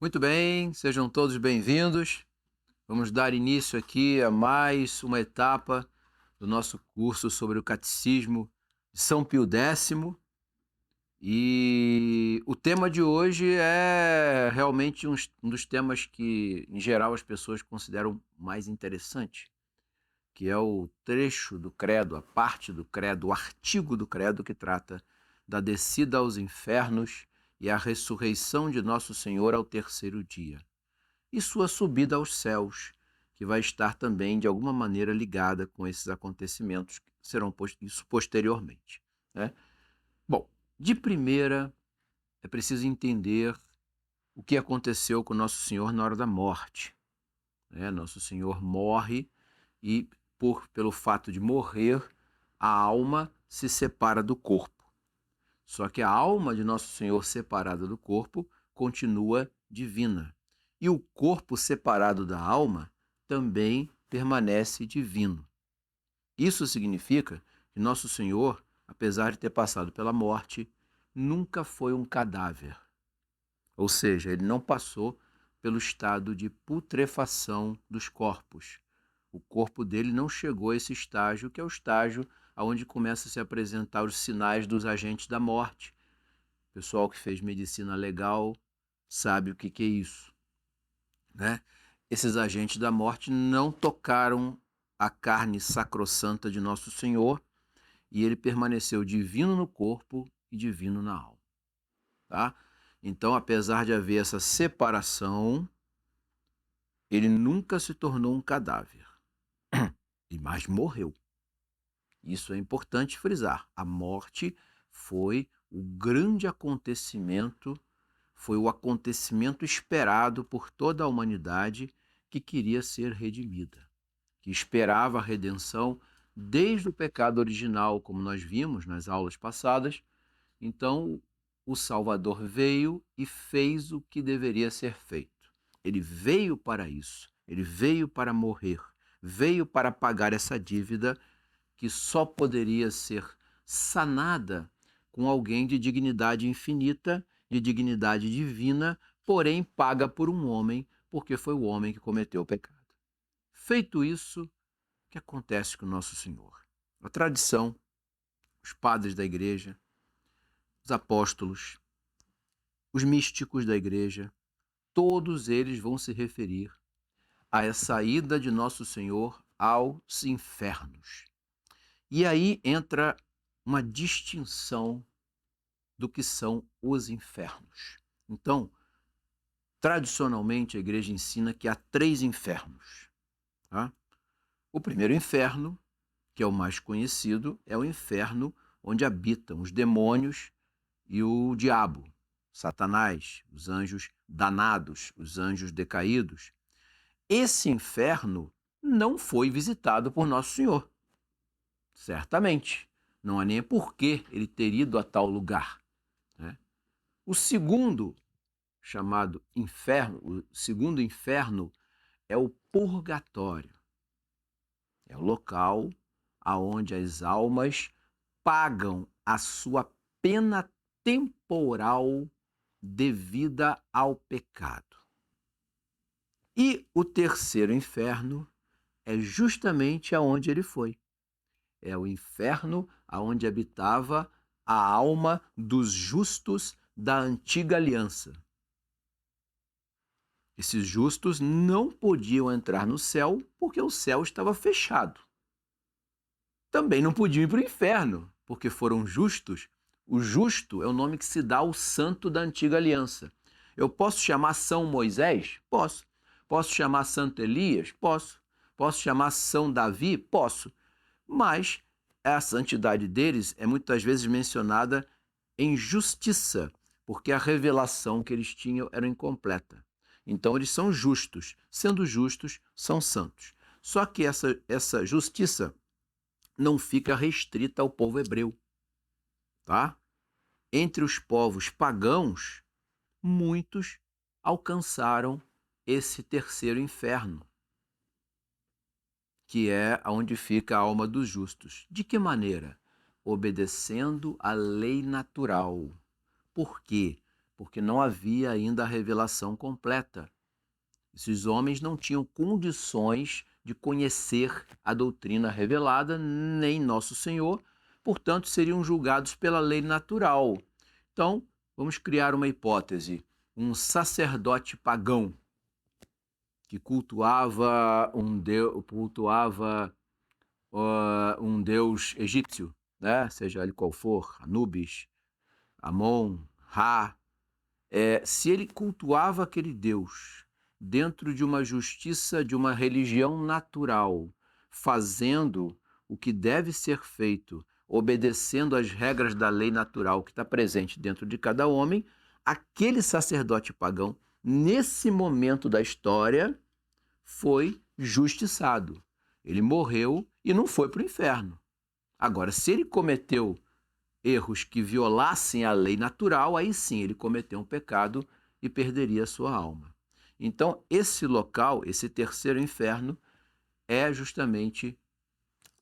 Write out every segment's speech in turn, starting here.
Muito bem, sejam todos bem-vindos. Vamos dar início aqui a mais uma etapa do nosso curso sobre o Catecismo de São Pio X. E o tema de hoje é realmente um dos temas que, em geral, as pessoas consideram mais interessante, que é o trecho do credo, a parte do credo, o artigo do credo que trata da descida aos infernos e a ressurreição de Nosso Senhor ao terceiro dia e sua subida aos céus, que vai estar também de alguma maneira ligada com esses acontecimentos que serão isso posteriormente, né? Bom, de primeira é preciso entender o que aconteceu com Nosso Senhor na hora da morte, né? Nosso Senhor morre e pelo fato de morrer, a alma se separa do corpo. Só que a alma de Nosso Senhor separada do corpo continua divina. E o corpo separado da alma também permanece divino. Isso significa que Nosso Senhor, apesar de ter passado pela morte, nunca foi um cadáver. Ou seja, ele não passou pelo estado de putrefação dos corpos. O corpo dele não chegou a esse estágio, que é o estágio onde começam a se apresentar os sinais dos agentes da morte. O pessoal que fez medicina legal sabe o que é isso, né? Esses agentes da morte não tocaram a carne sacrossanta de Nosso Senhor e ele permaneceu divino no corpo e divino na alma, tá? Então, apesar de haver essa separação, ele nunca se tornou um cadáver, mas morreu. Isso é importante frisar. A morte foi o grande acontecimento, foi o acontecimento esperado por toda a humanidade que queria ser redimida, que esperava a redenção desde o pecado original, como nós vimos nas aulas passadas. Então, o Salvador veio e fez o que deveria ser feito. Ele veio para isso, ele veio para morrer, veio para pagar essa dívida que só poderia ser sanada com alguém de dignidade infinita, de dignidade divina, porém paga por um homem, porque foi o homem que cometeu o pecado. Feito isso, o que acontece com Nosso Senhor? A tradição, os padres da igreja, os apóstolos, os místicos da igreja, todos eles vão se referir à saída de Nosso Senhor aos infernos. E aí entra uma distinção do que são os infernos. Então, tradicionalmente, a igreja ensina que há três infernos. Tá? O primeiro inferno, que é o mais conhecido, é o inferno onde habitam os demônios e o diabo, Satanás, os anjos danados, os anjos decaídos. Esse inferno não foi visitado por Nosso Senhor. Certamente. Não há nem por que ele ter ido a tal lugar, né? O segundo, chamado inferno, o segundo inferno é o purgatório. É o local aonde as almas pagam a sua pena temporal devida ao pecado. E o terceiro inferno é justamente aonde ele foi. É o inferno aonde habitava a alma dos justos da antiga aliança. Esses justos não podiam entrar no céu porque o céu estava fechado. Também não podiam ir para o inferno porque foram justos. O justo é o nome que se dá ao santo da antiga aliança. Eu posso chamar São Moisés? Posso. Posso chamar Santo Elias? Posso. Posso chamar São Davi? Posso. Mas a santidade deles é muitas vezes mencionada em justiça, porque a revelação que eles tinham era incompleta. Então eles são justos, sendo justos, são santos. Só que essa justiça não fica restrita ao povo hebreu, tá? Entre os povos pagãos, muitos alcançaram esse terceiro inferno, que é onde fica a alma dos justos. De que maneira? Obedecendo à lei natural. Por quê? porque não havia ainda a revelação completa. Esses homens não tinham condições de conhecer a doutrina revelada, nem Nosso Senhor, portanto, seriam julgados pela lei natural. Então, vamos criar uma hipótese. Um sacerdote pagão que cultuava um deus egípcio, né? Seja ele qual for, Anubis, Amon, Ra, se ele cultuava aquele Deus dentro de uma justiça, de uma religião natural, fazendo o que deve ser feito, obedecendo às regras da lei natural que está presente dentro de cada homem, aquele sacerdote pagão, nesse momento da história, foi justiçado. Ele morreu e não foi para o inferno. Agora, se ele cometeu erros que violassem a lei natural, aí sim ele cometeu um pecado e perderia a sua alma. Então, esse local, esse terceiro inferno, é justamente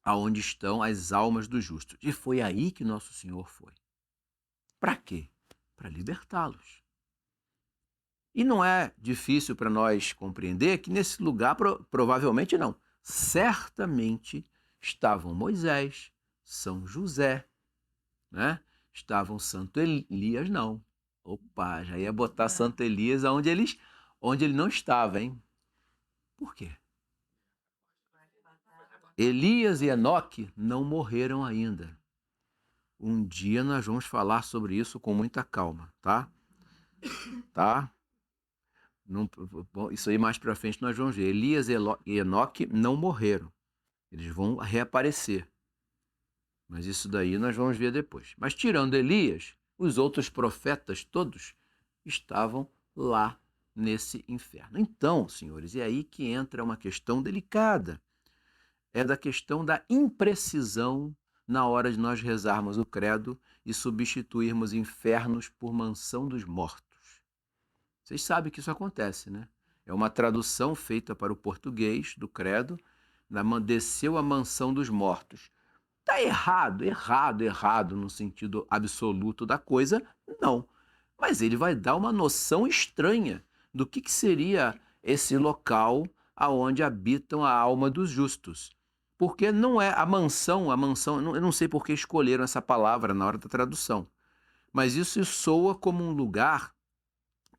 aonde estão as almas dos justos. E foi aí que Nosso Senhor foi. Para quê? Para libertá-los. E não é difícil para nós compreender que nesse lugar, provavelmente não, certamente estavam Moisés, São José, né? Estavam Santo Elias, não. Opa, já ia botar Santo Elias onde ele não estava, hein? Por quê? Elias e Enoque não morreram ainda. Um dia nós vamos falar sobre isso com muita calma, tá? Tá? Não, isso aí mais para frente nós vamos ver. Elias e Enoque não morreram. Eles vão reaparecer. Mas isso daí nós vamos ver depois. Mas tirando Elias, os outros profetas todos estavam lá nesse inferno. Então, senhores, é aí que entra uma questão delicada. É da questão da imprecisão na hora de nós rezarmos o credo e substituirmos infernos por mansão dos mortos. Vocês sabem que isso acontece, né? É uma tradução feita para o português do credo, desceu a mansão dos mortos. Está errado no sentido absoluto da coisa, não. Mas ele vai dar uma noção estranha do que seria esse local aonde habitam a alma dos justos. Porque não é a mansão, eu não sei por que escolheram essa palavra na hora da tradução, mas isso soa como um lugar,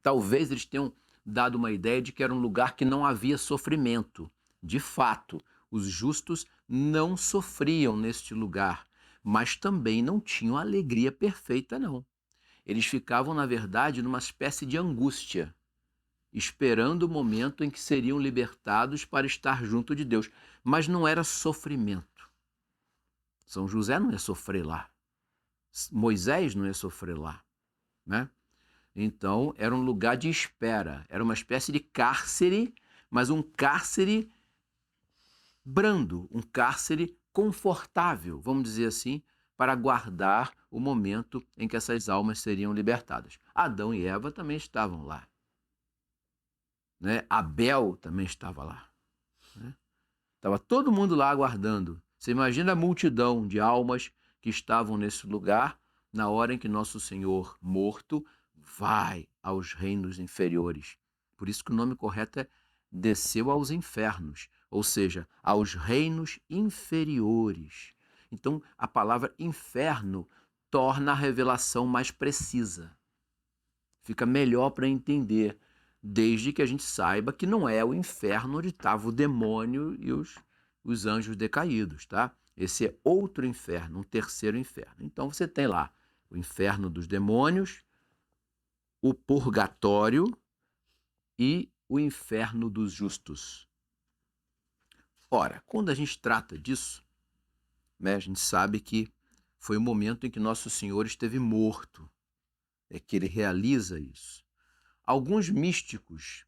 talvez eles tenham dado uma ideia de que era um lugar que não havia sofrimento. De fato, os justos não sofriam neste lugar, mas também não tinham alegria perfeita, não. Eles ficavam, na verdade, numa espécie de angústia, esperando o momento em que seriam libertados para estar junto de Deus. Mas não era sofrimento. São José não ia sofrer lá. Moisés não ia sofrer lá, né? Então, era um lugar de espera, era uma espécie de cárcere, mas um cárcere brando, um cárcere confortável, vamos dizer assim, para aguardar o momento em que essas almas seriam libertadas. Adão e Eva também estavam lá, né? Abel também estava lá, né? Estava todo mundo lá aguardando. Você imagina a multidão de almas que estavam nesse lugar na hora em que Nosso Senhor morto vai aos reinos inferiores. Por isso que o nome correto é desceu aos infernos, ou seja, aos reinos inferiores. Então, a palavra inferno torna a revelação mais precisa. Fica melhor para entender, desde que a gente saiba que não é o inferno onde estava o demônio e os anjos decaídos, tá? Esse é outro inferno, um terceiro inferno. Então você tem lá o inferno dos demônios, o purgatório e o inferno dos justos. Ora, quando a gente trata disso, né, a gente sabe que foi o momento em que Nosso Senhor esteve morto, é que ele realiza isso. Alguns místicos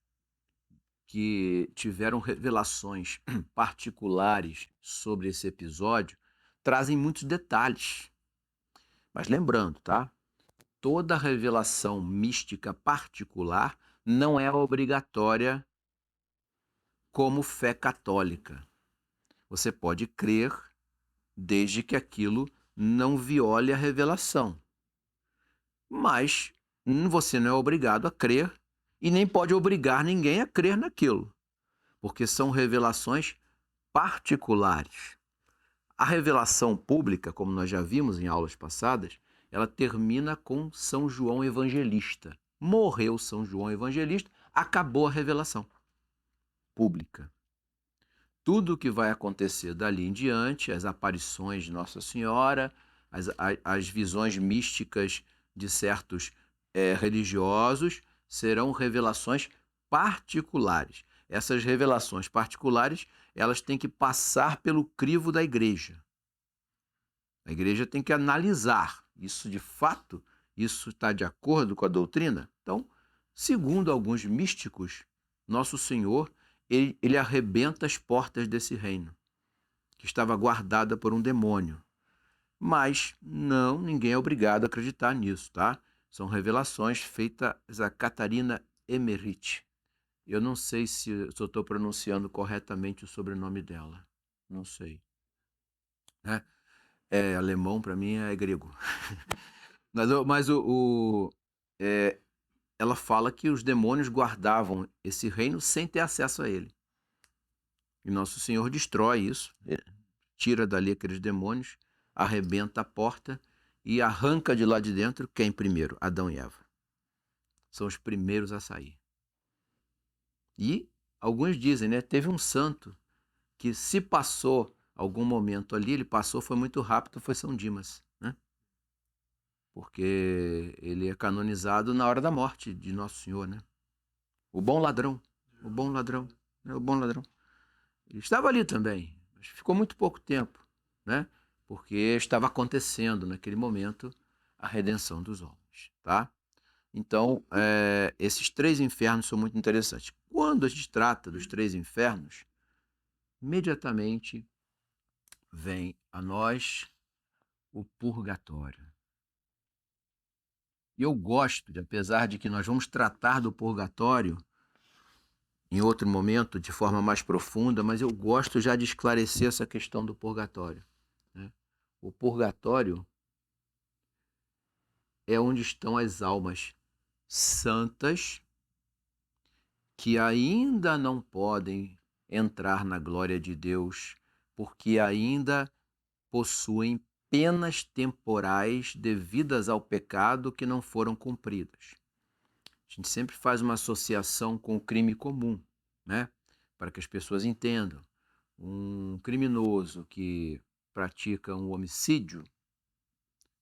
que tiveram revelações particulares sobre esse episódio trazem muitos detalhes. Mas lembrando, tá? Toda revelação mística particular não é obrigatória como fé católica. Você pode crer desde que aquilo não viole a revelação. Mas Você não é obrigado a crer e nem pode obrigar ninguém a crer naquilo, porque são revelações particulares. A revelação pública, como nós já vimos em aulas passadas, ela termina com São João Evangelista. Morreu São João Evangelista, acabou a revelação pública. Tudo o que vai acontecer dali em diante, as aparições de Nossa Senhora, as visões místicas de certos religiosos, serão revelações particulares. Essas revelações particulares, elas têm que passar pelo crivo da igreja. A igreja tem que analisar isso de fato, isso está de acordo com a doutrina? Então, segundo alguns místicos, Nosso Senhor, ele arrebenta as portas desse reino, que estava guardada por um demônio. Mas não, ninguém é obrigado a acreditar nisso, tá? São revelações feitas a Catarina Emmerich. Eu não sei se eu estou pronunciando corretamente o sobrenome dela. Não sei. Né? Alemão para mim é grego. Mas ela fala que os demônios guardavam esse reino sem ter acesso a ele. E Nosso Senhor destrói isso, tira dali aqueles demônios, arrebenta a porta e arranca de lá de dentro quem primeiro? Adão e Eva. São os primeiros a sair. E alguns dizem, né? Teve um santo que se passou algum momento ali, ele passou, foi muito rápido, foi São Dimas, né? Porque ele é canonizado na hora da morte de Nosso Senhor, né? O bom ladrão, o bom ladrão, né? O bom ladrão. Ele estava ali também, mas ficou muito pouco tempo, né? Porque estava acontecendo naquele momento a redenção dos homens, tá? Então, esses três infernos são muito interessantes. Quando a gente trata dos três infernos, imediatamente vem a nós o purgatório. E eu gosto, apesar de que nós vamos tratar do purgatório em outro momento de forma mais profunda, mas eu gosto já de esclarecer essa questão do purgatório, né? O purgatório é onde estão as almas santas que ainda não podem entrar na glória de Deus, porque ainda possuem penas temporais devidas ao pecado que não foram cumpridas. A gente sempre faz uma associação com o crime comum, né? Para que as pessoas entendam. Um criminoso que pratica um homicídio,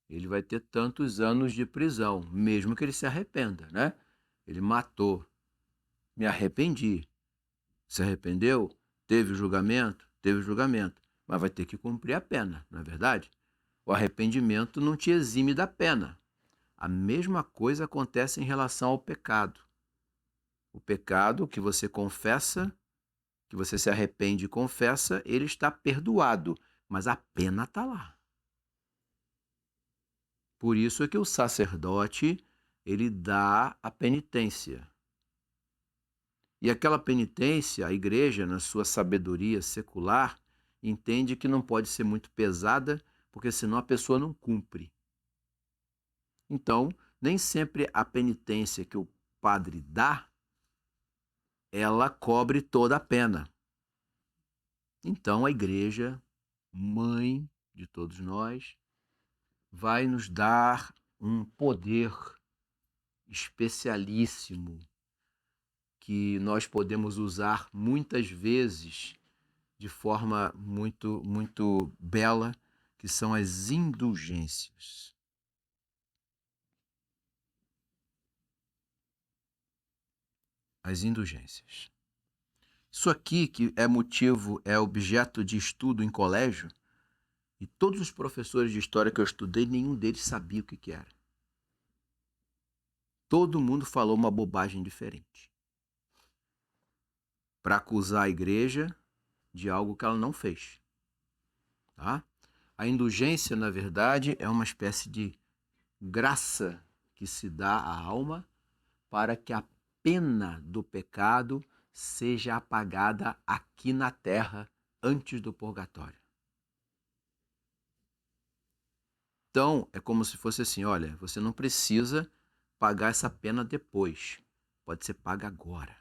ele vai ter tantos anos de prisão, mesmo que ele se arrependa, né? Ele matou, me arrependi. Se arrependeu? Teve julgamento? Teve julgamento. Mas vai ter que cumprir a pena, não é verdade? O arrependimento não te exime da pena. A mesma coisa acontece em relação ao pecado. O pecado que você confessa, que você se arrepende e confessa, ele está perdoado, mas a pena está lá. Por isso é que o sacerdote, ele dá a penitência. E aquela penitência, a igreja, na sua sabedoria secular, entende que não pode ser muito pesada, porque senão a pessoa não cumpre. Então, nem sempre a penitência que o padre dá, ela cobre toda a pena. Então, a igreja, mãe de todos nós, vai nos dar um poder especialíssimo que nós podemos usar muitas vezes de forma muito, muito bela, que são as indulgências. As indulgências. Isso aqui que é motivo, é objeto de estudo em colégio, e todos os professores de história que eu estudei, nenhum deles sabia o que era. Todo mundo falou uma bobagem diferente para acusar a igreja de algo que ela não fez. Tá? A indulgência, na verdade, é uma espécie de graça que se dá à alma para que a pena do pecado seja apagada aqui na terra antes do purgatório. Então, é como se fosse assim, olha, você não precisa pagar essa pena depois. Pode ser paga agora.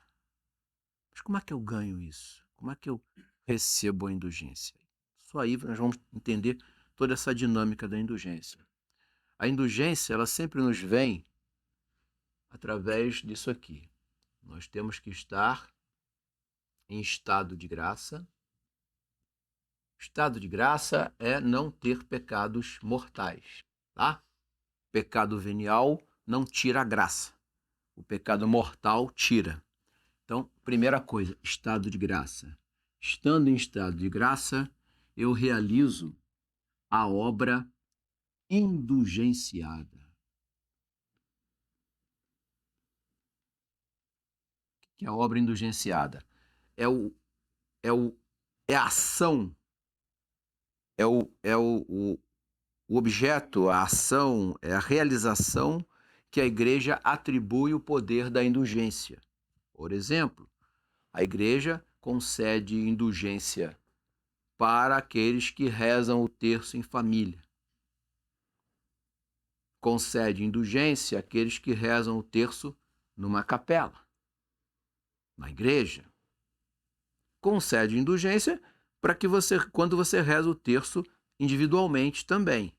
Mas como é que eu ganho isso? Como é que eu recebo a indulgência? Só aí nós vamos entender toda essa dinâmica da indulgência. A indulgência, ela sempre nos vem através disso aqui. Nós temos que estar em estado de graça. Estado de graça é não ter pecados mortais, tá? Pecado venial não tira a graça. O pecado mortal tira. Então, primeira coisa, estado de graça. Estando em estado de graça, eu realizo a obra indulgenciada. O que é a obra indulgenciada? É a ação, o objeto, a ação, é a realização que a igreja atribui o poder da indulgência. Por exemplo, a igreja concede indulgência para aqueles que rezam o terço em família. Concede indulgência àqueles que rezam o terço numa capela, na igreja. Concede indulgência para que você, quando você reza o terço individualmente também,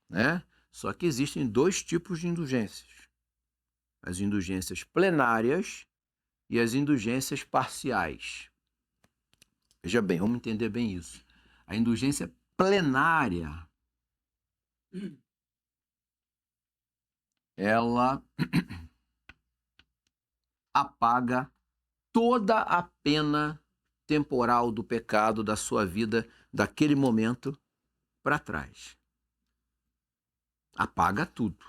né? Só que existem dois tipos de indulgências: as indulgências plenárias e as indulgências parciais. Veja bem, vamos entender bem isso. A indulgência plenária, ela apaga toda a pena temporal do pecado da sua vida, daquele momento para trás. Apaga tudo.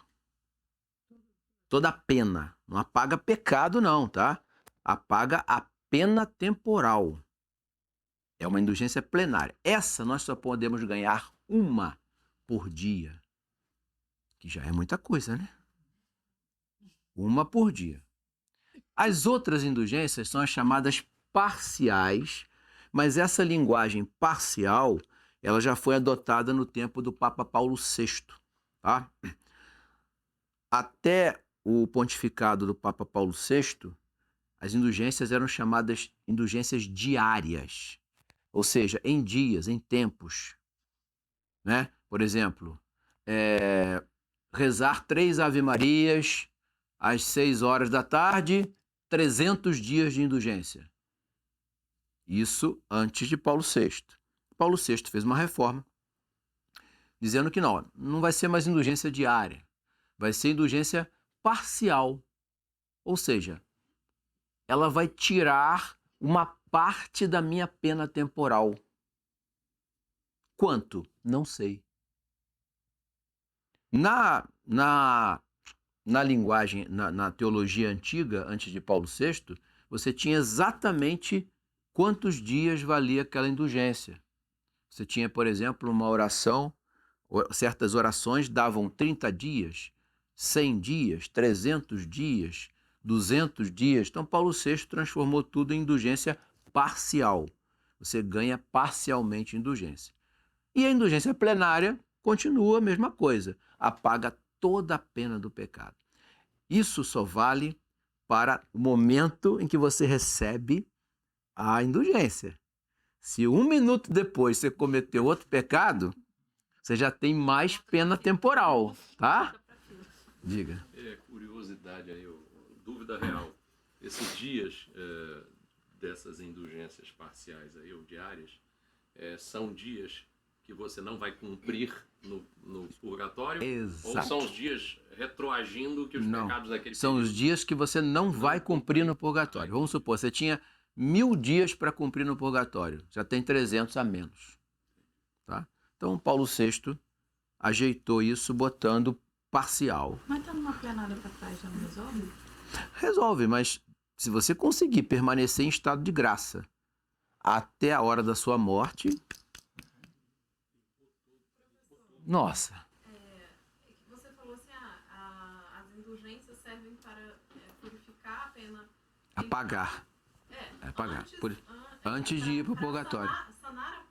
Toda a pena. Não apaga pecado, não, tá? Apaga a pena temporal. É uma indulgência plenária. Essa nós só podemos ganhar uma por dia, que já é muita coisa, né? Uma por dia. As outras indulgências são as chamadas parciais, mas essa linguagem parcial, ela já foi adotada no tempo do Papa Paulo VI, tá? Até o pontificado do Papa Paulo VI, as indulgências eram chamadas indulgências diárias, ou seja, em dias, em tempos, né? Por exemplo, rezar 3 Ave-Marias às 6 horas da tarde, 300 dias de indulgência. Isso antes de Paulo VI. Paulo VI fez uma reforma dizendo que não vai ser mais indulgência diária, vai ser indulgência parcial. Ou seja, ela vai tirar uma parte da minha pena temporal. Quanto? Não sei. Na linguagem, na teologia antiga, antes de Paulo VI, você tinha exatamente quantos dias valia aquela indulgência. Você tinha, por exemplo, uma oração, certas orações davam 30 dias, 100 dias, 300 dias, 200 dias. Então, Paulo VI transformou tudo em indulgência parcial. Você ganha parcialmente indulgência. E a indulgência plenária continua a mesma coisa, apaga toda a pena do pecado. Isso só vale para o momento em que você recebe a indulgência. Se 1 minuto depois você cometeu outro pecado, você já tem mais pena temporal, tá? Diga. Curiosidade aí, dúvida real. Esses dias dessas indulgências parciais aí, ou diárias, são dias que você não vai cumprir no purgatório? Exato. Ou são os dias retroagindo que os pecados daquele são período? os dias que você não vai cumprir no purgatório. Vamos supor, você tinha 1000 dias para cumprir no purgatório, já tem 300 a menos. Tá? Então, Paulo VI ajeitou isso botando parcial. Mas tá numa plenária pra trás, já não resolve? Resolve, mas se você conseguir permanecer em estado de graça até a hora da sua morte, nossa. Você falou assim, as indulgências servem para purificar a pena. Apagar. Apagar. Antes de ir para o purgatório. Sanar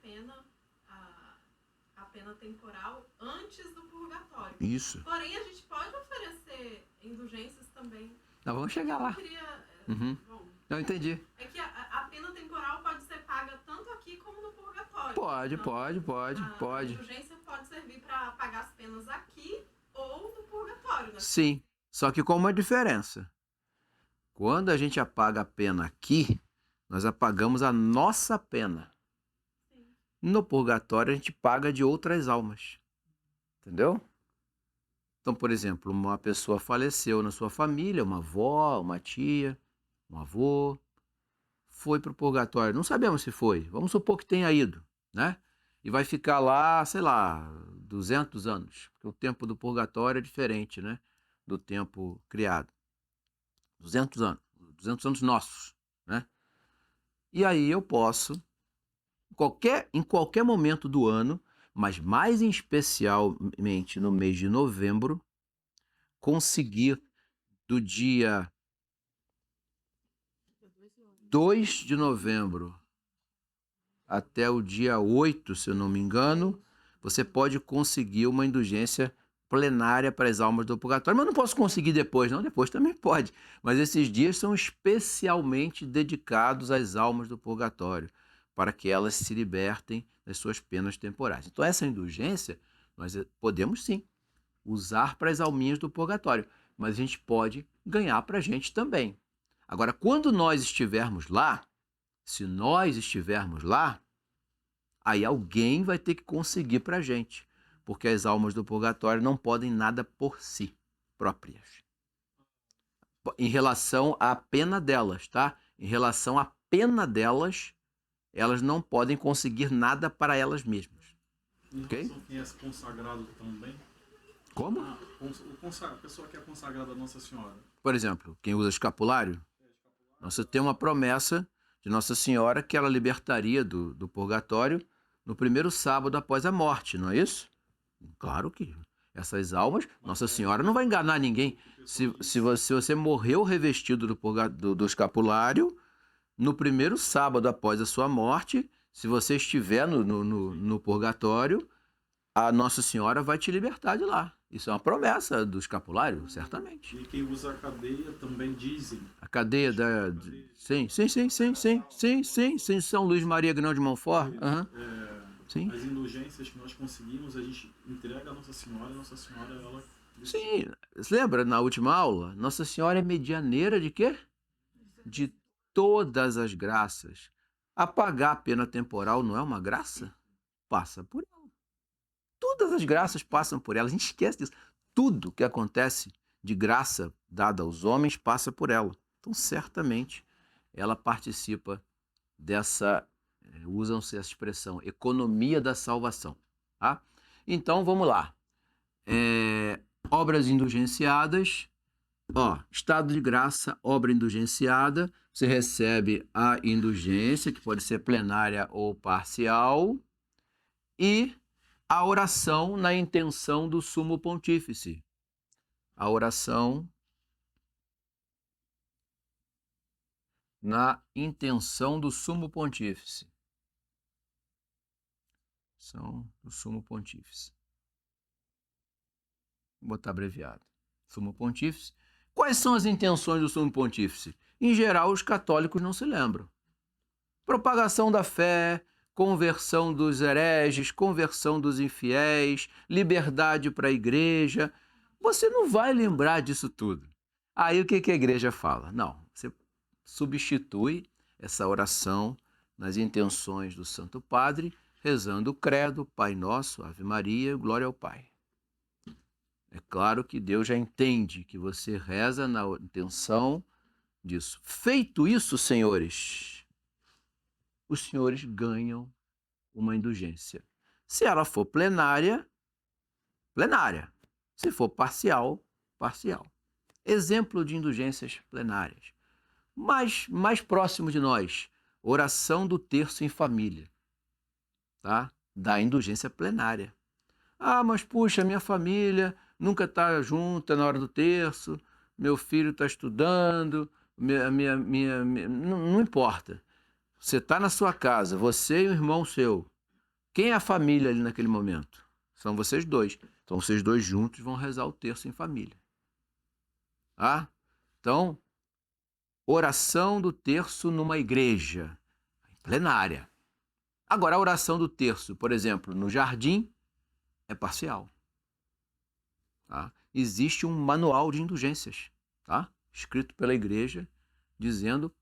a pena temporal antes do purgatório. Isso. Porém, a gente pode oferecer indulgências também. Nós vamos chegar lá. Eu queria, Uhum. bom, Eu entendi. é que a pena temporal pode ser paga tanto aqui como no purgatório. Pode, Então, pode. A indulgência pode servir para pagar as penas aqui ou no purgatório, né? Sim, só que com uma diferença. Quando a gente apaga a pena aqui, nós apagamos a nossa pena. Sim. No purgatório, a gente paga de outras almas. Entendeu? Então, por exemplo, uma pessoa faleceu na sua família, uma avó, uma tia, um avô, foi para o purgatório. Não sabemos se foi. Vamos supor que tenha ido, né? E vai ficar lá, sei lá, 200 anos. Porque o tempo do purgatório é diferente, né? Do tempo criado. 200 anos. 200 anos nossos, né? E aí eu posso, em qualquer momento do ano, mas mais em especialmente no mês de novembro, conseguir do dia 2 de novembro até o dia 8, se eu não me engano, você pode conseguir uma indulgência plenária para as almas do purgatório. Mas não posso conseguir depois, não. Depois também pode. Mas esses dias são especialmente dedicados às almas do purgatório, para que elas se libertem das suas penas temporais. Então, essa indulgência, nós podemos sim usar para as alminhas do purgatório, mas a gente pode ganhar para a gente também. Agora, quando nós estivermos lá, se nós estivermos lá, aí alguém vai ter que conseguir para a gente, porque as almas do purgatório não podem nada por si próprias. Em relação à pena delas, tá? Em relação à pena delas, elas não podem conseguir nada para elas mesmas. Ok? Quem é consagrado também? Como? A pessoa que é consagrada a Nossa Senhora. Por exemplo, quem usa escapulário, nós temos uma promessa de Nossa Senhora que ela libertaria do purgatório no primeiro sábado após a morte, não é isso? Claro que essas almas, Nossa Senhora não vai enganar ninguém. Se você morreu revestido do escapulário, no primeiro sábado após a sua morte, se você estiver no purgatório, a Nossa Senhora vai te libertar de lá. Isso é uma promessa do escapulário, certamente. E quem usa a cadeia também dizem. A cadeia da... Sim. São Luís Maria Grão de Montfort. Sim. As indulgências que nós conseguimos, a gente entrega a Nossa Senhora, e a Nossa Senhora, ela... Sim. Você lembra, na última aula? Nossa Senhora é medianeira de quê? De todas as graças. Apagar a pena temporal não é uma graça? Passa por ela. Todas as graças passam por ela. A gente esquece disso. Tudo que acontece de graça dada aos homens passa por ela. Então, certamente, ela participa dessa, usam-se essa expressão, economia da salvação. Tá? Então, vamos lá. Obras indulgenciadas. Estado de graça, obra indulgenciada. Você recebe a indulgência, que pode ser plenária ou parcial. E a oração na intenção do sumo pontífice. A oração na intenção do sumo pontífice. São do sumo pontífice. Vou botar abreviado. Sumo pontífice. Quais são as intenções do sumo pontífice? Em geral, os católicos não se lembram. Propagação da fé, conversão dos hereges, conversão dos infiéis, liberdade para a igreja. Você não vai lembrar disso tudo. Aí o que a igreja fala? Não, você substitui essa oração nas intenções do Santo Padre, rezando o credo, Pai Nosso, Ave Maria, Glória ao Pai. É claro que Deus já entende que você reza na intenção disso. Feito isso, senhores, os senhores ganham uma indulgência. Se ela for plenária, plenária. Se for parcial, parcial. Exemplo de indulgências plenárias. Mais próximo de nós, oração do terço em família, tá? Da indulgência plenária. Mas puxa, minha família nunca está junta na hora do terço, meu filho está estudando, não importa. Você está na sua casa, você e o irmão seu. Quem é a família ali naquele momento? São vocês dois. Então, vocês dois juntos vão rezar o terço em família. Tá? Então, oração do terço numa igreja plenária. Agora, a oração do terço, por exemplo, no jardim, é parcial. Tá? Existe um manual de indulgências, tá? Escrito pela igreja, dizendo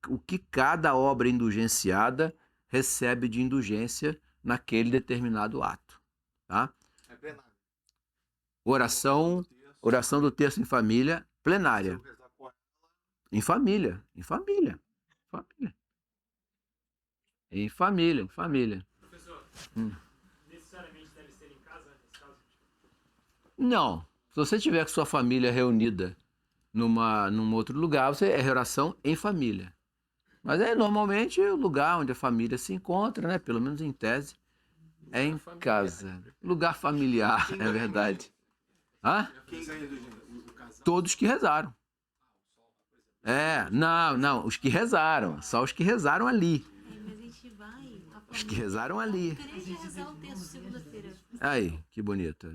o que cada obra indulgenciada recebe de indulgência naquele determinado ato. Tá? É plenário. Oração do terço em família, plenária. Em família, em família, família. Em família, em família. Professor, necessariamente deve ser em casa, nesse caso? Não. Se você tiver com sua família reunida num outro lugar, é oração em família. Mas normalmente o lugar onde a família se encontra, né? Pelo menos em tese, é em casa. Lugar familiar, é verdade. Hã? Quem ganha o casal? Todos que rezaram. Não, os que rezaram. Só os que rezaram ali. Mas a gente vai. Os que rezaram ali. Querer rezar o texto segunda-feira. Aí, que bonito.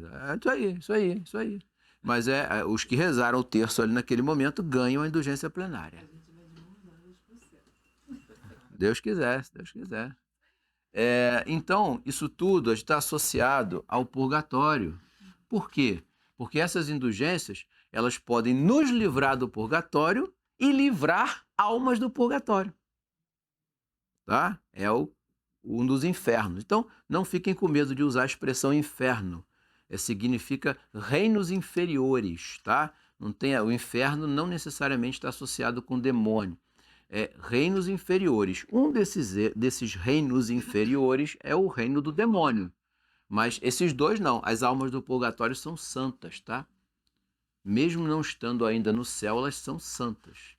Isso aí. Mas os que rezaram o terço ali naquele momento ganham a indulgência plenária. Deus quiser, se Deus quiser. Então, isso tudo está associado ao purgatório. Por quê? Porque essas indulgências, elas podem nos livrar do purgatório e livrar almas do purgatório. Tá? É um dos infernos. Então, não fiquem com medo de usar a expressão inferno. Significa reinos inferiores, tá? O inferno não necessariamente está associado com demônio. Reinos inferiores. Um desses reinos inferiores é o reino do demônio. Mas esses dois não. As almas do purgatório são santas, tá? Mesmo não estando ainda no céu, elas são santas.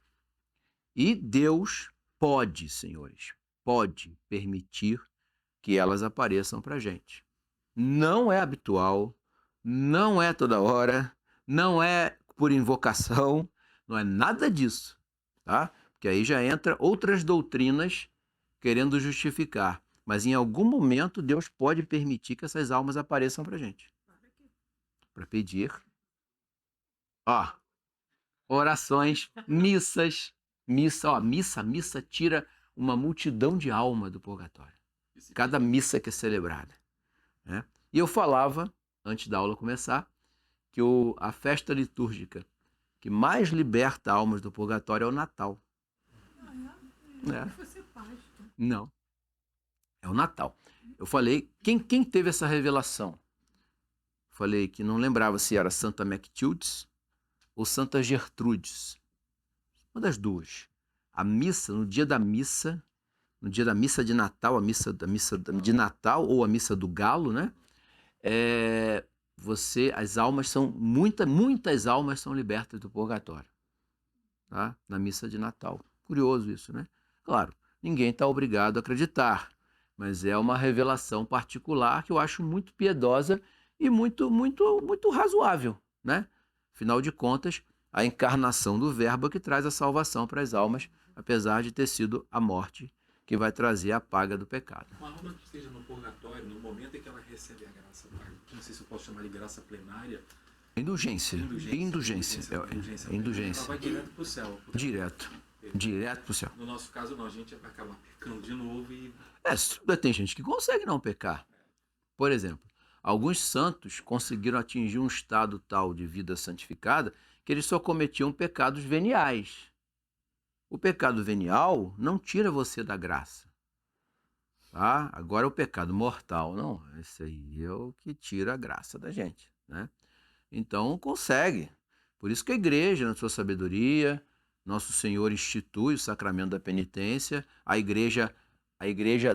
E Deus pode, senhores, pode permitir que elas apareçam para a gente. Não é habitual, não é toda hora, não é por invocação, não é nada disso, tá? Porque aí já entra outras doutrinas querendo justificar. Mas em algum momento Deus pode permitir que essas almas apareçam para a gente. Para pedir. Orações, missas. Missa tira uma multidão de alma do purgatório. Cada missa que é celebrada. Né? E eu falava, antes da aula começar, que a festa litúrgica que mais liberta almas do purgatório é o Natal. Não. É o Natal. Eu falei, quem teve essa revelação? Falei que não lembrava se era Santa Mactildes ou Santa Gertrudes. Uma das duas. A missa, no dia da missa de Natal, a missa de Natal ou a missa do Galo, né? As almas são, muitas almas são libertas do purgatório. Tá? Na missa de Natal. Curioso isso, né? Claro, ninguém está obrigado a acreditar, mas é uma revelação particular que eu acho muito piedosa e muito razoável, né? Afinal de contas, a encarnação do Verbo que traz a salvação para as almas, apesar de ter sido a morte que vai trazer a paga do pecado. Uma alma que esteja no purgatório, no momento em que ela recebe a graça, não sei se eu posso chamar de graça plenária. Indulgência. Ela vai direto para o céu. Direto para o céu. No nosso caso, não, a gente vai acabar pecando de novo e... Tem gente que consegue não pecar. Por exemplo, alguns santos conseguiram atingir um estado tal de vida santificada que eles só cometiam pecados veniais. O pecado venial não tira você da graça. Tá? Agora o pecado mortal, não. Esse aí é o que tira a graça da gente, né? Então consegue. Por isso que a igreja, na sua sabedoria, Nosso Senhor institui o sacramento da penitência, a igreja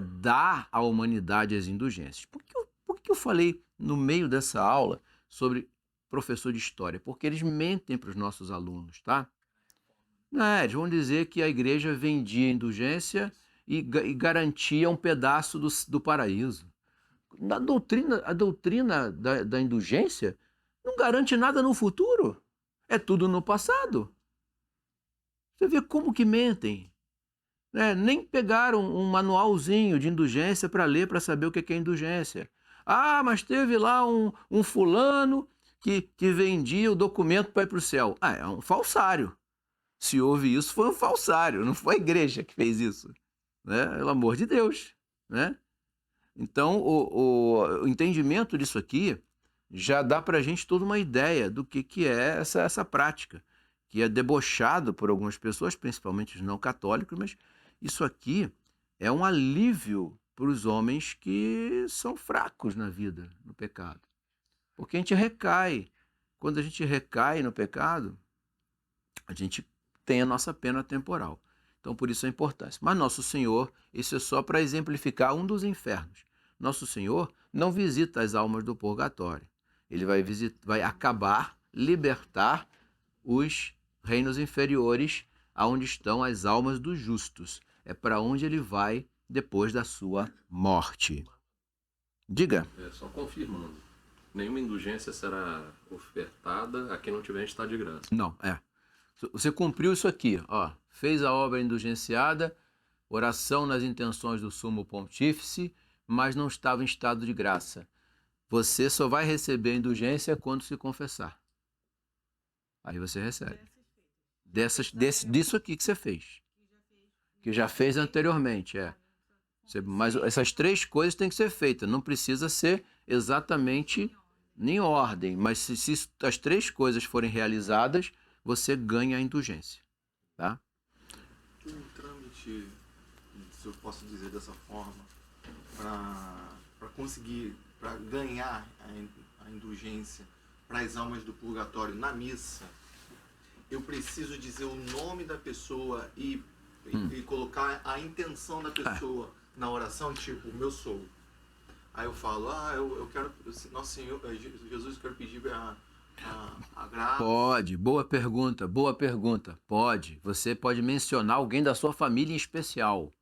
dá à humanidade as indulgências. Por que eu falei no meio dessa aula sobre professor de história? Porque eles mentem para os nossos alunos, tá? Eles vão dizer que a igreja vendia indulgência e garantia um pedaço do paraíso. A doutrina da indulgência não garante nada no futuro. É tudo no passado. Você vê como que mentem. Nem pegaram um manualzinho de indulgência para ler, para saber o que é indulgência. Ah, mas teve lá um fulano que vendia o documento para ir para o céu. Ah, é um falsário. Se houve isso, foi um falsário, não foi a igreja que fez isso. Né? Pelo amor de Deus. Né? Então, o entendimento disso aqui já dá para a gente toda uma ideia do que é essa prática, que é debochado por algumas pessoas, principalmente os não católicos, mas isso aqui é um alívio para os homens que são fracos na vida, no pecado. Porque a gente recai. Quando a gente recai no pecado, a gente tem a nossa pena temporal. Então, por isso a importância. Mas Nosso Senhor, isso é só para exemplificar um dos infernos. Nosso Senhor não visita as almas do purgatório. Ele vai acabar, libertar os reinos inferiores, aonde estão as almas dos justos. É para onde ele vai depois da sua morte. Diga. Só confirmando. Nenhuma indulgência será ofertada a quem não tiver em estado de graça. Não, Você cumpriu isso aqui, ó. Fez a obra indulgenciada, oração nas intenções do sumo pontífice, mas não estava em estado de graça. Você só vai receber a indulgência quando se confessar. Aí você recebe. Disso aqui que você fez. Que já fez anteriormente, Mas essas 3 coisas têm que ser feitas. Não precisa ser exatamente em ordem. Mas se as 3 coisas forem realizadas, você ganha a indulgência. Tá? Um trâmite, se eu posso dizer dessa forma, para conseguir, para ganhar a indulgência para as almas do purgatório na missa, eu preciso dizer o nome da pessoa e colocar a intenção da pessoa na oração, tipo, meu sogro. Aí eu falo, eu quero, Nosso Senhor, Jesus, eu quero pedir a graça. Pode, boa pergunta. Pode. Você pode mencionar alguém da sua família em especial.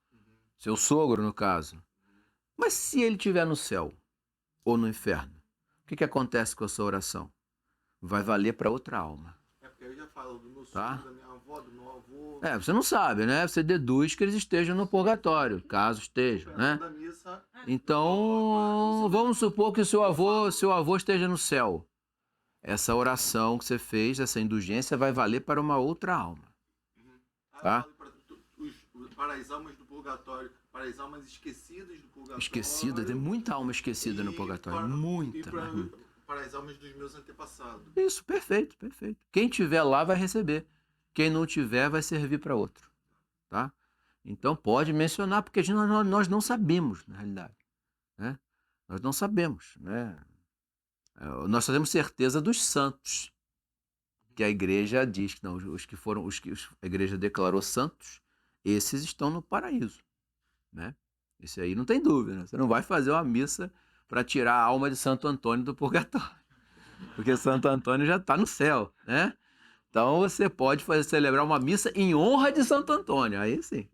Seu sogro, no caso. Mas se ele estiver no céu ou no inferno, o que acontece com a sua oração? Vai valer para outra alma. Porque eu já falo do meu sogro, Tá? da minha avó, do meu avô. Você não sabe, né? Você deduz que eles estejam no purgatório, caso estejam, né? Da missa, Então, vamos supor que o seu avô esteja no céu. Essa oração que você fez, essa indulgência, vai valer para uma outra alma. Tá? Para as almas do purgatório, para as almas esquecidas do purgatório. Esquecida, tem muita alma esquecida no purgatório. Muita. Para as almas dos meus antepassados. Isso, perfeito. Quem tiver lá vai receber. Quem não tiver vai servir para outro. Tá? Então pode mencionar, porque nós não sabemos, na realidade. Né? Nós não sabemos. Né? Nós só temos certeza dos santos. Que a igreja diz que não, os que a igreja declarou santos, esses estão no paraíso. Né? Esse aí não tem dúvida. Né? Você não vai fazer uma missa para tirar a alma de Santo Antônio do purgatório. Porque Santo Antônio já está no céu, né? Então você pode celebrar uma missa em honra de Santo Antônio, aí sim.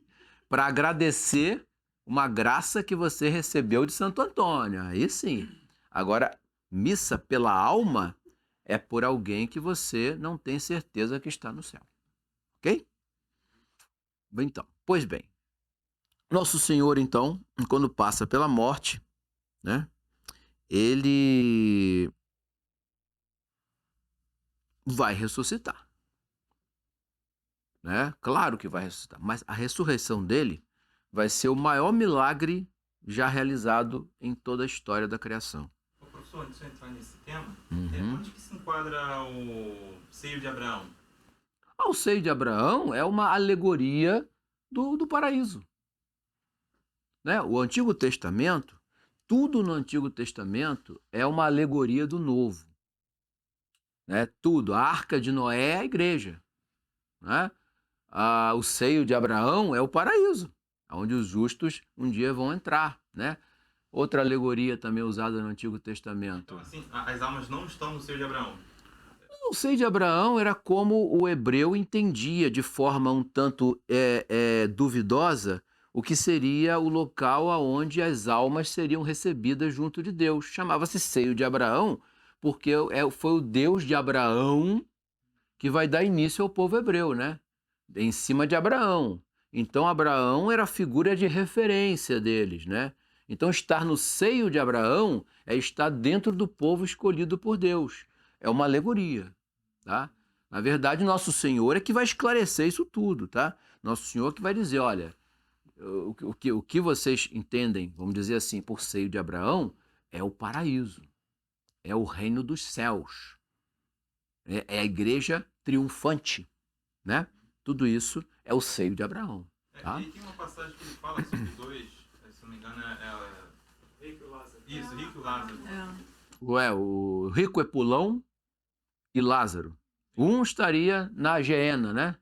Para agradecer uma graça que você recebeu de Santo Antônio, aí sim. Agora, missa pela alma é por alguém que você não tem certeza que está no céu. Ok? Então, pois bem. Nosso Senhor, então, quando passa pela morte, né? Ele vai ressuscitar. Né? Claro que vai ressuscitar, mas a ressurreição dele vai ser o maior milagre já realizado em toda a história da criação. Professor, antes de entrar nesse tema, onde que se enquadra o seio de Abraão? O seio de Abraão é uma alegoria do paraíso. Né? O Antigo Testamento, tudo no Antigo Testamento é uma alegoria do Novo. Né? Tudo. A Arca de Noé é a igreja. Né? O seio de Abraão é o paraíso, onde os justos um dia vão entrar. Né? Outra alegoria também usada no Antigo Testamento. Então, assim, as almas não estão no seio de Abraão. O seio de Abraão era como o hebreu entendia de forma um tanto duvidosa o que seria o local onde as almas seriam recebidas junto de Deus. Chamava-se seio de Abraão porque foi o Deus de Abraão que vai dar início ao povo hebreu, né? Em cima de Abraão. Então Abraão era a figura de referência deles, né? Então, estar no seio de Abraão é estar dentro do povo escolhido por Deus. É uma alegoria, tá? Na verdade, nosso Senhor é que vai esclarecer isso tudo, tá? Nosso Senhor que vai dizer, olha, o que vocês entendem, vamos dizer assim, por seio de Abraão, é o paraíso, é o reino dos céus, é a igreja triunfante, né? Tudo isso é o seio de Abraão, tá? E tem uma passagem que ele fala sobre dois, se não me engano, Rico e Lázaro. Isso, Rico e Lázaro. O rico Epulão e Lázaro. Um estaria na Geena, né?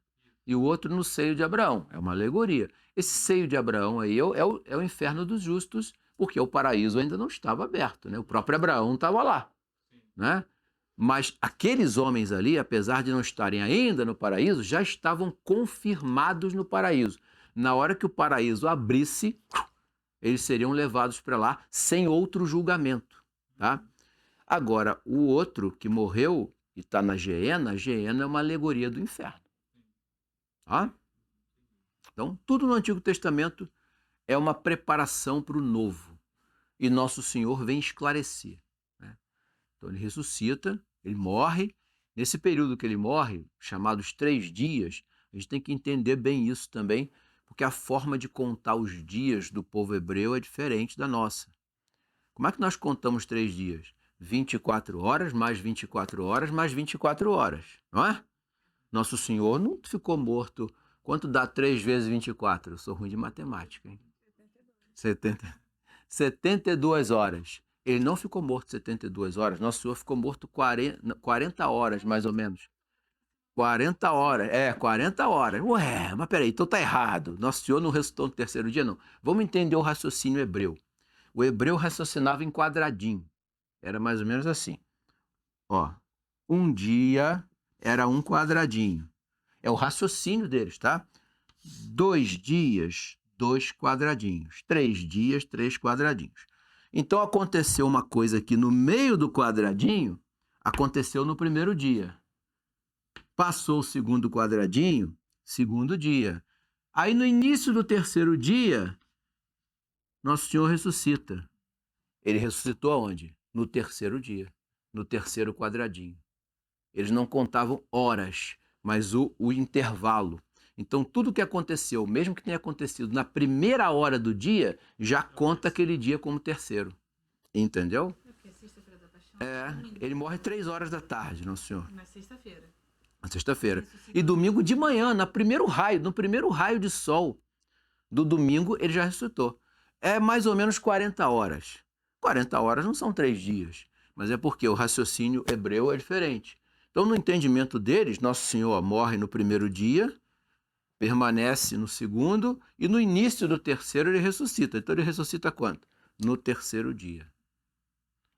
E o outro no seio de Abraão. É uma alegoria. Esse seio de Abraão aí é o inferno dos justos, porque o paraíso ainda não estava aberto, né? O próprio Abraão estava lá, né? Mas aqueles homens ali, apesar de não estarem ainda no paraíso, já estavam confirmados no paraíso. Na hora que o paraíso abrisse, eles seriam levados para lá sem outro julgamento, tá? Agora, o outro que morreu e está na Geena é uma alegoria do inferno. Tá? Então, tudo no Antigo Testamento é uma preparação para o novo. E Nosso Senhor vem esclarecer, né? Então, ele ressuscita, ele morre. Nesse período que ele morre, chamados 3 dias, a gente tem que entender bem isso também, porque a forma de contar os dias do povo hebreu é diferente da nossa. Como é que nós contamos 3 dias? 24 horas, mais 24 horas, mais 24 horas, não é? Nosso Senhor não ficou morto. Quanto dá 3 vezes 24? Eu sou ruim de matemática, hein? 72 horas. Ele não ficou morto 72 horas. Nosso Senhor ficou morto 40 horas, mais ou menos. 40 horas. 40 horas. Ué, mas peraí, então tá errado. Nosso Senhor não ressuscitou no 3º dia, não. Vamos entender o raciocínio hebreu. O hebreu raciocinava em quadradinho. Era mais ou menos assim. Ó, um dia era um quadradinho. É o raciocínio deles, tá? 2 dias, 2 quadradinhos. 3 dias, 3 quadradinhos. Então aconteceu uma coisa aqui no meio do quadradinho, aconteceu no 1º dia. Passou o 2º quadradinho, 2º dia. Aí no início do 3º dia, Nosso Senhor ressuscita. Ele ressuscitou aonde? No 3º dia, no 3º quadradinho. Eles não contavam horas, mas o intervalo. Então, tudo que aconteceu, mesmo que tenha acontecido na primeira hora do dia, já conta aquele dia como 3º. Entendeu? Porque é sexta-feira da Paixão? Ele morre 3 horas da tarde, Nosso Senhor. Na sexta-feira. Na sexta-feira. E domingo de manhã, no primeiro raio de sol do domingo, ele já ressuscitou. É mais ou menos 40 horas. 40 horas não são 3 dias, mas é porque o raciocínio hebreu é diferente. Então, no entendimento deles, Nosso Senhor morre no 1º dia, permanece no 2º e no início do 3º ele ressuscita. Então, ele ressuscita quanto? No 3º dia.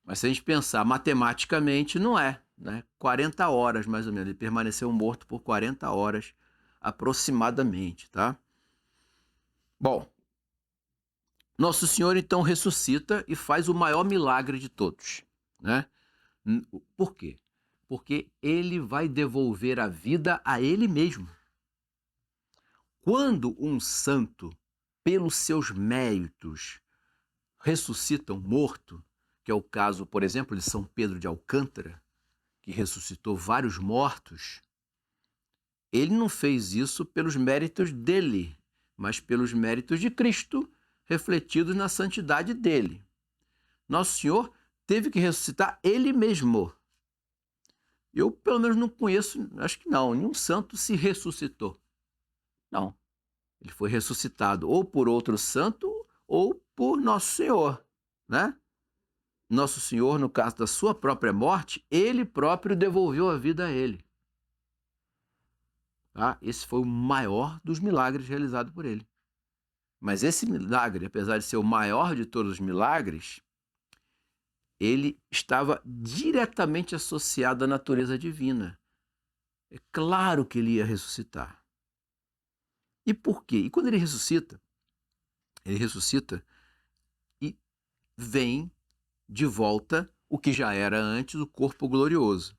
Mas se a gente pensar matematicamente, não é, né? 40 horas, mais ou menos. Ele permaneceu morto por 40 horas, aproximadamente, tá? Bom, Nosso Senhor, então, ressuscita e faz o maior milagre de todos, né? Por quê? Porque ele vai devolver a vida a ele mesmo. Quando um santo, pelos seus méritos, ressuscita um morto, que é o caso, por exemplo, de São Pedro de Alcântara, que ressuscitou vários mortos, ele não fez isso pelos méritos dele, mas pelos méritos de Cristo, refletidos na santidade dele. Nosso Senhor teve que ressuscitar ele mesmo. Eu, pelo menos, não conheço, acho que não, nenhum santo se ressuscitou. Não. Ele foi ressuscitado ou por outro santo ou por Nosso Senhor, né? Nosso Senhor, no caso da sua própria morte, ele próprio devolveu a vida a ele. Tá? Esse foi o maior dos milagres realizados por ele. Mas esse milagre, apesar de ser o maior de todos os milagres, ele estava diretamente associado à natureza divina. É claro que ele ia ressuscitar. E por quê? E quando ele ressuscita e vem de volta o que já era antes o corpo glorioso.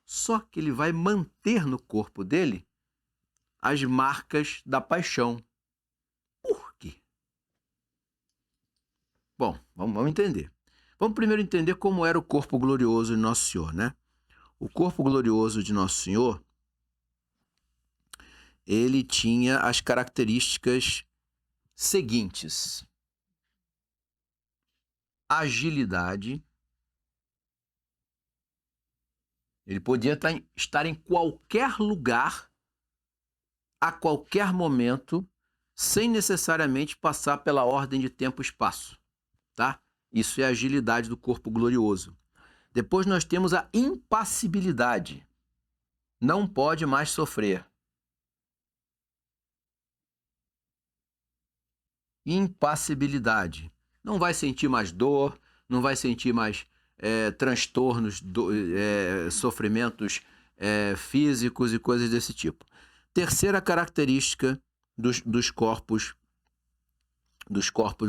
Só que ele vai manter no corpo dele as marcas da paixão. Por quê? Bom, vamos entender. Vamos primeiro entender como era o corpo glorioso de Nosso Senhor, né? O corpo glorioso de Nosso Senhor, ele tinha as características seguintes: agilidade. Ele podia estar em qualquer lugar, a qualquer momento, sem necessariamente passar pela ordem de tempo e espaço, tá? Isso é a agilidade do corpo glorioso. Depois nós temos a impassibilidade. Não pode mais sofrer. Impassibilidade. Não vai sentir mais dor, não vai sentir mais transtornos, sofrimentos físicos e coisas desse tipo. Terceira característica dos corpos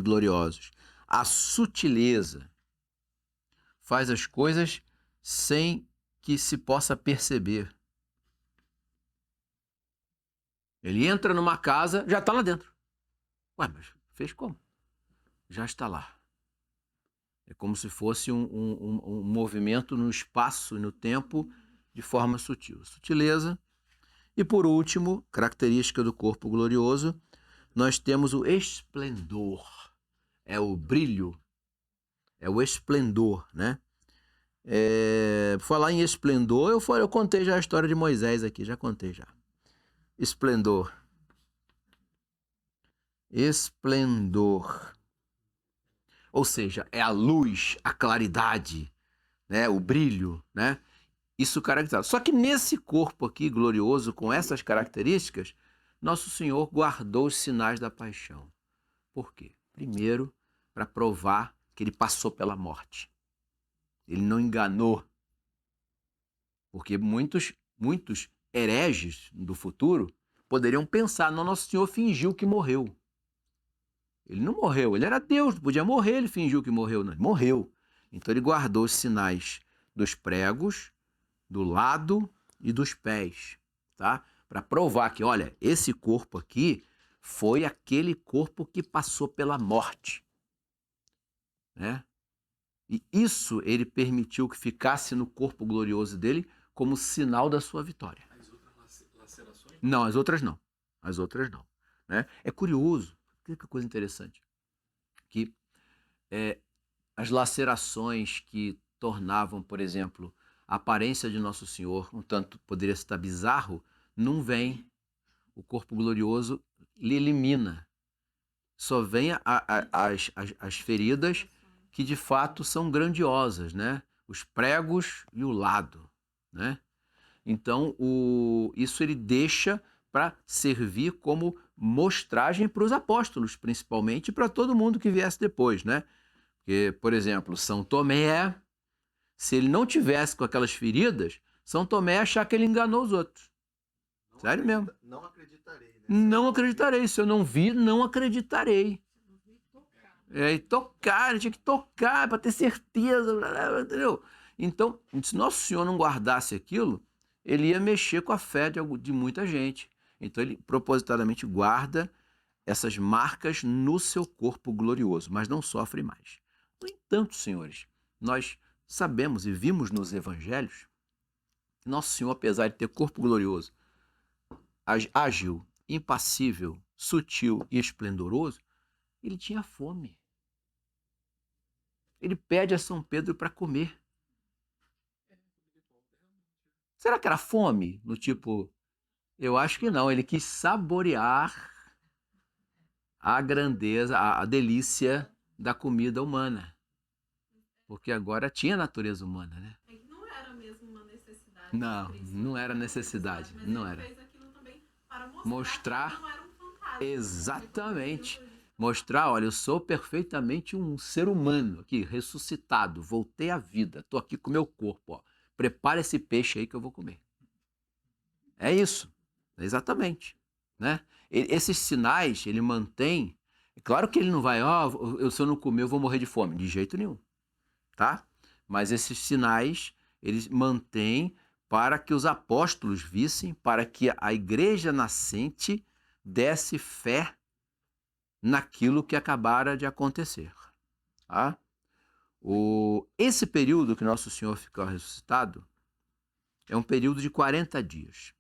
gloriosos: a sutileza. Faz as coisas sem que se possa perceber. Ele entra numa casa, já está lá dentro. Ué, mas fez como? Já está lá. É como se fosse um movimento no espaço e no tempo de forma sutil. Sutileza. E por último, característica do corpo glorioso, nós temos o esplendor. É o brilho, é o esplendor, né? Falar em esplendor, eu contei já a história de Moisés aqui, já contei já. Esplendor. Esplendor. Ou seja, é a luz, a claridade, né? O brilho, né? Isso caracterizado. Só que nesse corpo aqui glorioso, com essas características, Nosso Senhor guardou os sinais da paixão. Por quê? Primeiro, para provar que ele passou pela morte. Ele não enganou. Porque muitos hereges do futuro poderiam pensar: não, Nosso Senhor fingiu que morreu. Ele não morreu, ele era Deus, não podia morrer, ele fingiu que morreu. Não, ele morreu. Então ele guardou os sinais dos pregos, do lado e dos pés, tá? Para provar que, olha, esse corpo aqui foi aquele corpo que passou pela morte, né? E isso ele permitiu que ficasse no corpo glorioso dele como sinal da sua vitória. As outras lacerações? Não, as outras não. As outras não, né? É curioso, que coisa interessante, que as lacerações que tornavam, por exemplo, a aparência de Nosso Senhor um tanto, poderia estar bizarro, não vem. O corpo glorioso lhe elimina. Só vem as feridas que de fato são grandiosas, né? Os pregos e o lado, né? Então, isso ele deixa para servir como mostragem para os apóstolos, principalmente, e para todo mundo que viesse depois, né? Porque, por exemplo, São Tomé, se ele não tivesse com aquelas feridas, São Tomé ia achar que ele enganou os outros. Sério mesmo. Não acreditarei. Né? Não acreditarei. Se eu não vi, não acreditarei. E tocar, ele tinha que tocar para ter certeza, entendeu? Então, se Nosso Senhor não guardasse aquilo, ele ia mexer com a fé de muita gente. Então, ele propositadamente guarda essas marcas no seu corpo glorioso, mas não sofre mais. No entanto, senhores, nós sabemos e vimos nos evangelhos que Nosso Senhor, apesar de ter corpo glorioso, ágil, impassível, sutil e esplendoroso, ele tinha fome. Ele pede a São Pedro para comer. Será que era fome? No tipo, eu acho que não. Ele quis saborear a grandeza, a delícia da comida humana. Porque agora tinha natureza humana, né? Não era mesmo uma necessidade. Não, não era necessidade. Mas não ele era. fez aquilo também para Mostrar que não era um fantasma. Exatamente. Mostrar, olha, eu sou perfeitamente um ser humano aqui, ressuscitado, voltei à vida, estou aqui com o meu corpo, ó. Prepara esse peixe aí que eu vou comer. É isso, exatamente, né? Esses sinais ele mantém. É claro que ele não vai, se eu não comer eu vou morrer de fome, de jeito nenhum, tá? Mas esses sinais eles mantêm para que os apóstolos vissem, para que a igreja nascente desse fé naquilo que acabara de acontecer, Tá? Esse período que Nosso Senhor ficou ressuscitado é um período de 40 dias.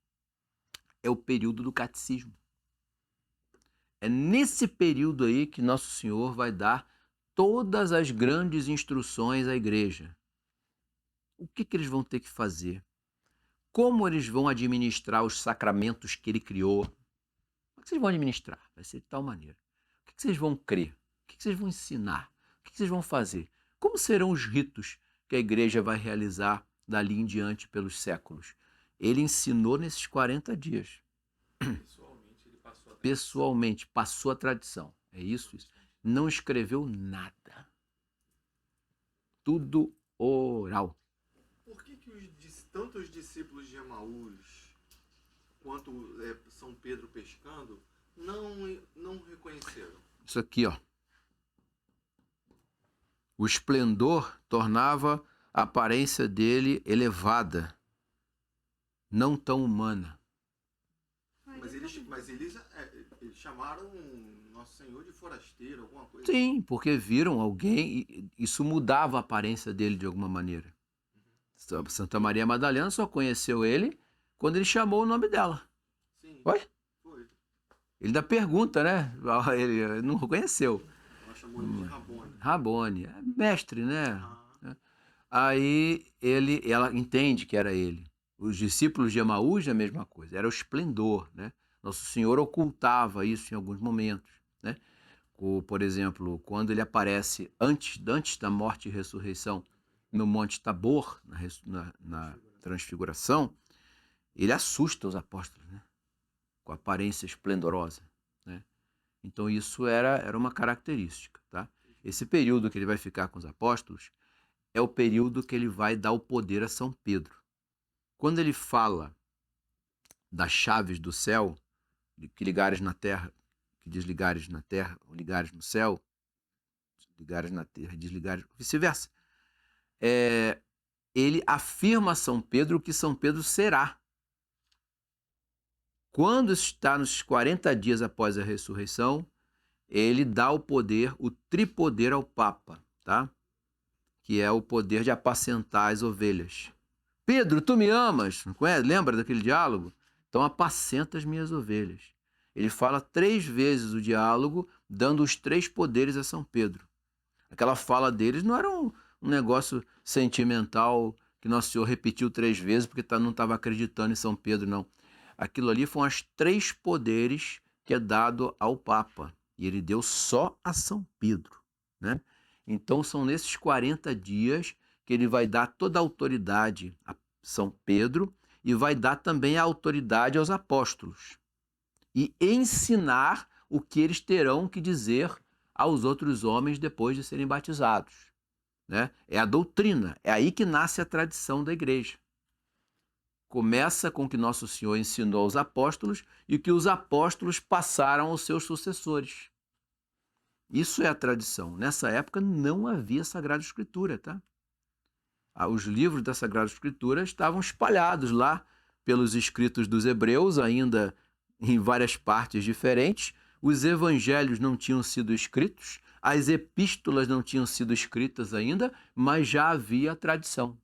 É o período do catecismo. É nesse período aí que Nosso Senhor vai dar todas as grandes instruções à igreja. O que eles vão ter que fazer? Como eles vão administrar os sacramentos que ele criou? Como é que vocês vão administrar? Vai ser de tal maneira. O que vocês vão crer? O que vocês vão ensinar? O que vocês vão fazer? Como serão os ritos que a igreja vai realizar dali em diante pelos séculos? Ele ensinou nesses 40 dias. Pessoalmente, ele passou a Pessoalmente, passou a tradição. É isso? Não escreveu nada. Tudo oral. Por que tanto os discípulos de Emaús quanto São Pedro pescando não reconheceram? Isso aqui, ó. O esplendor tornava a aparência dele elevada, não tão humana. Mas eles chamaram Nosso Senhor de forasteiro, alguma coisa. Sim, porque viram alguém e isso mudava a aparência dele de alguma maneira. Santa Maria Madalena só conheceu ele quando ele chamou o nome dela. Sim. Foi? Foi. Ele ainda pergunta, né? Ele não reconheceu. Ela chamou ele de Rabone. Rabone, é mestre, né? Ah, Aí ela entende que era ele. Os discípulos de Emaús é a mesma coisa, era o esplendor, né? Nosso Senhor ocultava isso em alguns momentos, né? Por exemplo, quando ele aparece antes da morte e ressurreição no Monte Tabor, na Transfiguração, ele assusta os apóstolos, né? Com a aparência esplendorosa, né? Então isso era uma característica, tá? Esse período que ele vai ficar com os apóstolos é o período que ele vai dar o poder a São Pedro. Quando ele fala das chaves do céu, que ligares na terra, que desligares na terra, ou ligares no céu, ligares na terra, desligares, vice-versa. Ele afirma a São Pedro o que São Pedro será. Quando está nos 40 dias após a ressurreição, ele dá o poder, o tripoder ao Papa, tá? Que é o poder de apacentar as ovelhas. Pedro, tu me amas? Não conhece? Lembra daquele diálogo? Então apacenta as minhas ovelhas. Ele fala 3 vezes o diálogo, dando os 3 poderes a São Pedro. Aquela fala deles não era um negócio sentimental que Nosso Senhor repetiu 3 vezes porque não estava acreditando em São Pedro, não. Aquilo ali foram os 3 poderes que é dado ao Papa. E ele deu só a São Pedro, né? Então são nesses 40 dias que ele vai dar toda a autoridade a São Pedro e vai dar também a autoridade aos apóstolos. E ensinar o que eles terão que dizer aos outros homens depois de serem batizados, né? É a doutrina, é aí que nasce a tradição da igreja. Começa com o que Nosso Senhor ensinou aos apóstolos e que os apóstolos passaram aos seus sucessores. Isso é a tradição. Nessa época não havia Sagrada Escritura, tá? Os livros da Sagrada Escritura estavam espalhados lá pelos escritos dos hebreus, ainda em várias partes diferentes. Os evangelhos não tinham sido escritos, as epístolas não tinham sido escritas ainda, mas já havia a tradição,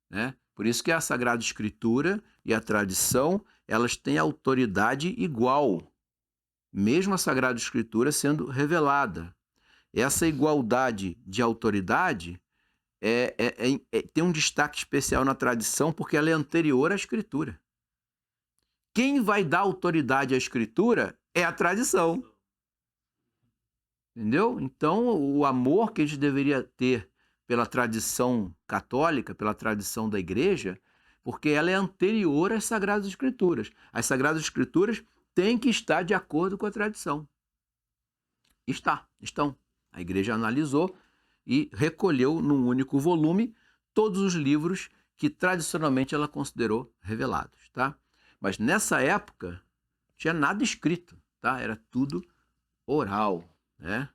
né? Por isso que a Sagrada Escritura e a tradição, elas têm autoridade igual, mesmo a Sagrada Escritura sendo revelada. Essa igualdade de autoridade tem um destaque especial na tradição porque ela é anterior à Escritura. Quem vai dar autoridade à Escritura é a tradição. Entendeu? Então, o amor que a gente deveria ter pela tradição católica, pela tradição da igreja, porque ela é anterior às Sagradas Escrituras. As Sagradas Escrituras têm que estar de acordo com a tradição. Estão. A igreja analisou e recolheu num único volume todos os livros que tradicionalmente ela considerou revelados, tá? Mas nessa época não tinha nada escrito, tá? Era tudo oral, né?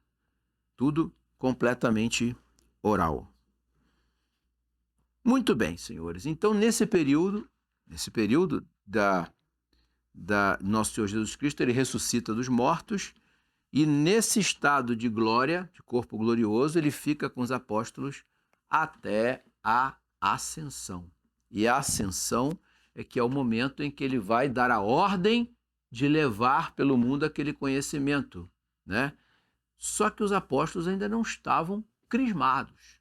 Tudo completamente oral. Muito bem, senhores. Então, nesse período da Nosso Senhor Jesus Cristo, ele ressuscita dos mortos E nesse estado de glória, de corpo glorioso, ele fica com os apóstolos até a ascensão. E a ascensão é que é o momento em que ele vai dar a ordem de levar pelo mundo aquele conhecimento, né? Só que os apóstolos ainda não estavam crismados.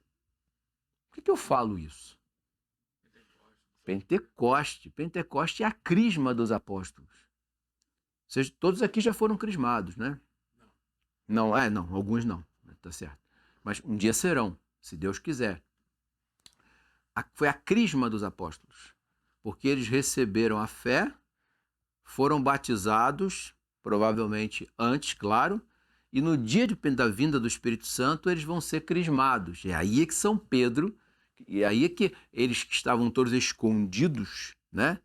Por que eu falo isso? Pentecoste. Pentecoste é a crisma dos apóstolos. Ou seja, todos aqui já foram crismados, né? Não, alguns não, tá certo. Mas um dia serão, se Deus quiser. Foi a crisma dos apóstolos, porque eles receberam a fé, foram batizados, provavelmente antes, claro, e no dia da vinda do Espírito Santo eles vão ser crismados. É aí que São Pedro, e aí é que eles que estavam todos escondidos, né,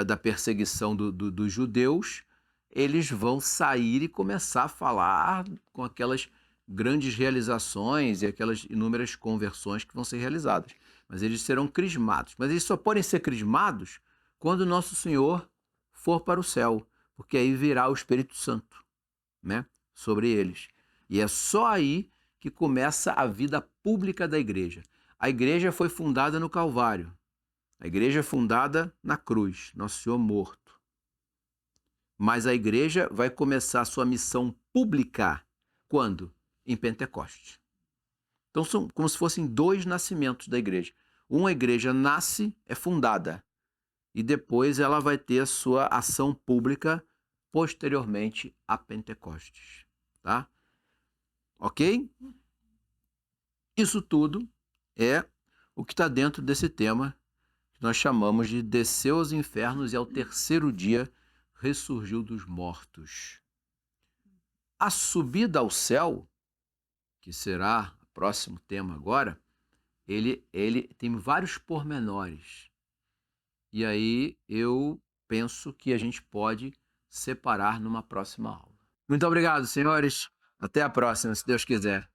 da perseguição dos judeus, eles vão sair e começar a falar com aquelas grandes realizações e aquelas inúmeras conversões que vão ser realizadas. Mas eles serão crismados. Mas eles só podem ser crismados quando Nosso Senhor for para o céu, porque aí virá o Espírito Santo, né, sobre eles. E é só aí que começa a vida pública da igreja. A igreja foi fundada no Calvário. A igreja é fundada na cruz, Nosso Senhor morto. Mas a igreja vai começar a sua missão pública quando? Em Pentecostes. Então são como se fossem dois nascimentos da igreja. Uma igreja nasce, é fundada, e depois ela vai ter a sua ação pública posteriormente a Pentecostes. Tá? Ok? Isso tudo é o que está dentro desse tema que nós chamamos de desceu aos infernos e ao terceiro dia ressurgiu dos mortos. A subida ao céu, que será o próximo tema agora, ele tem vários pormenores. E aí eu penso que a gente pode separar numa próxima aula. Muito obrigado, senhores. Até a próxima, se Deus quiser.